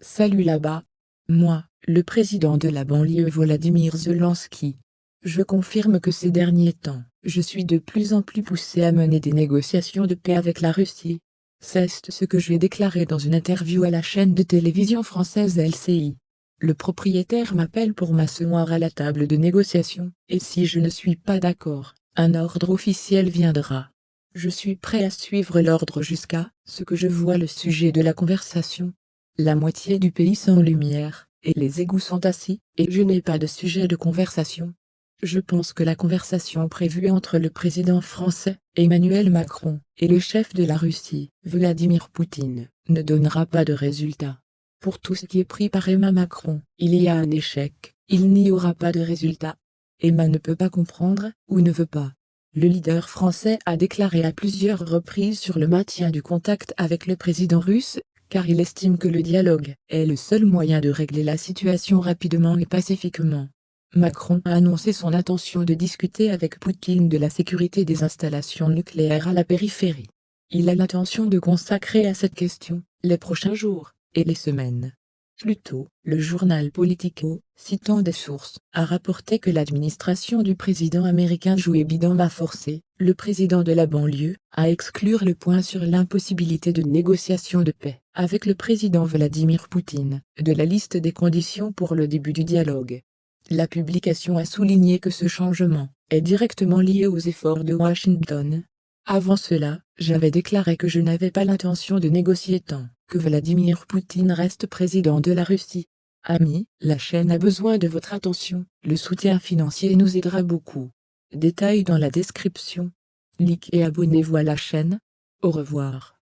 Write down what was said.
Salut là-bas. Moi, le président de la banlieue Volodymyr Zelensky. Je confirme que ces derniers temps, je suis de plus en plus poussé à mener des négociations de paix avec la Russie. C'est ce que j'ai déclaré dans une interview à la chaîne de télévision française LCI. Le propriétaire m'appelle pour m'asseoir à la table de négociation, et si je ne suis pas d'accord, un ordre officiel viendra. Je suis prêt à suivre l'ordre jusqu'à ce que je vois le sujet de la conversation. La moitié du pays sans lumière, et les égouts sont assis, et je n'ai pas de sujet de conversation. Je pense que la conversation prévue entre le président français, Emmanuel Macron, et le chef de la Russie, Vladimir Poutine, ne donnera pas de résultat. Pour tout ce qui est pris par Emma Macron, il y a un échec, il n'y aura pas de résultat. Emma ne peut pas comprendre, ou ne veut pas. Le leader français a déclaré à plusieurs reprises sur le maintien du contact avec le président russe, car il estime que le dialogue est le seul moyen de régler la situation rapidement et pacifiquement. Macron a annoncé son intention de discuter avec Poutine de la sécurité des installations nucléaires à la périphérie. Il a l'intention de consacrer à cette question les prochains jours et les semaines. Plus tôt, le journal Politico, citant des sources, a rapporté que l'administration du président américain Joe Biden a forcé le président de la banlieue à exclure le point sur l'impossibilité de négociation de paix avec le président Vladimir Poutine de la liste des conditions pour le début du dialogue. La publication a souligné que ce changement est directement lié aux efforts de Washington. Avant cela, j'avais déclaré que je n'avais pas l'intention de négocier tant que Vladimir Poutine reste président de la Russie. Amis, la chaîne a besoin de votre attention, le soutien financier nous aidera beaucoup. Détails dans la description. Likez et abonnez-vous à la chaîne. Au revoir.